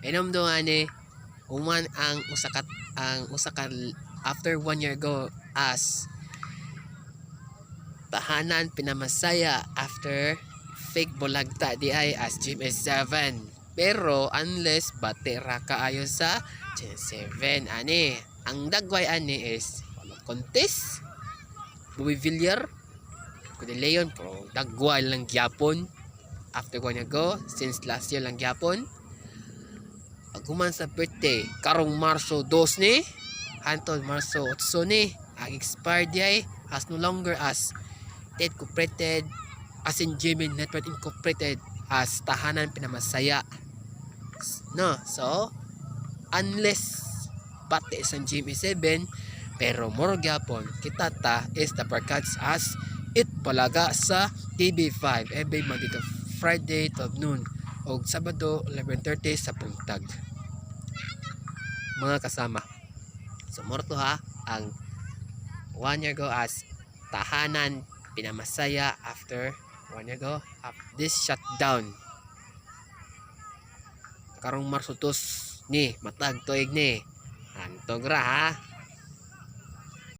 Inom do ani human ang usakat after 1 year ago as tahanan pinamasaya after fake bulagta di ay as Gym S7. Pero unless batera kaayo sa Gym 7 ani. Ang dagway ani is contest Bobby Villar kundi Leon pro dagway lang gyapon after 1 year ago since last year lang gyapon. Paghuman sa birthday karong Marso 2 ni hantod Marso 8 ni ang expired ay as no longer as Ted Incorporated as in Jimmy Network Incorporated as tahanan pinamasaya no. So unless pati isang Jimmy 7 pero more gyapon kita ta is the broadcast as it palaga sa TV5 every Monday to Friday 12 noon o Sabado 11:30 sa buntag mga kasama. So more to ha ang 1 year ago as tahanan pinamasaya after 1 year ago this shutdown karong Marso 2 ni matag tuig ni antog ra ha.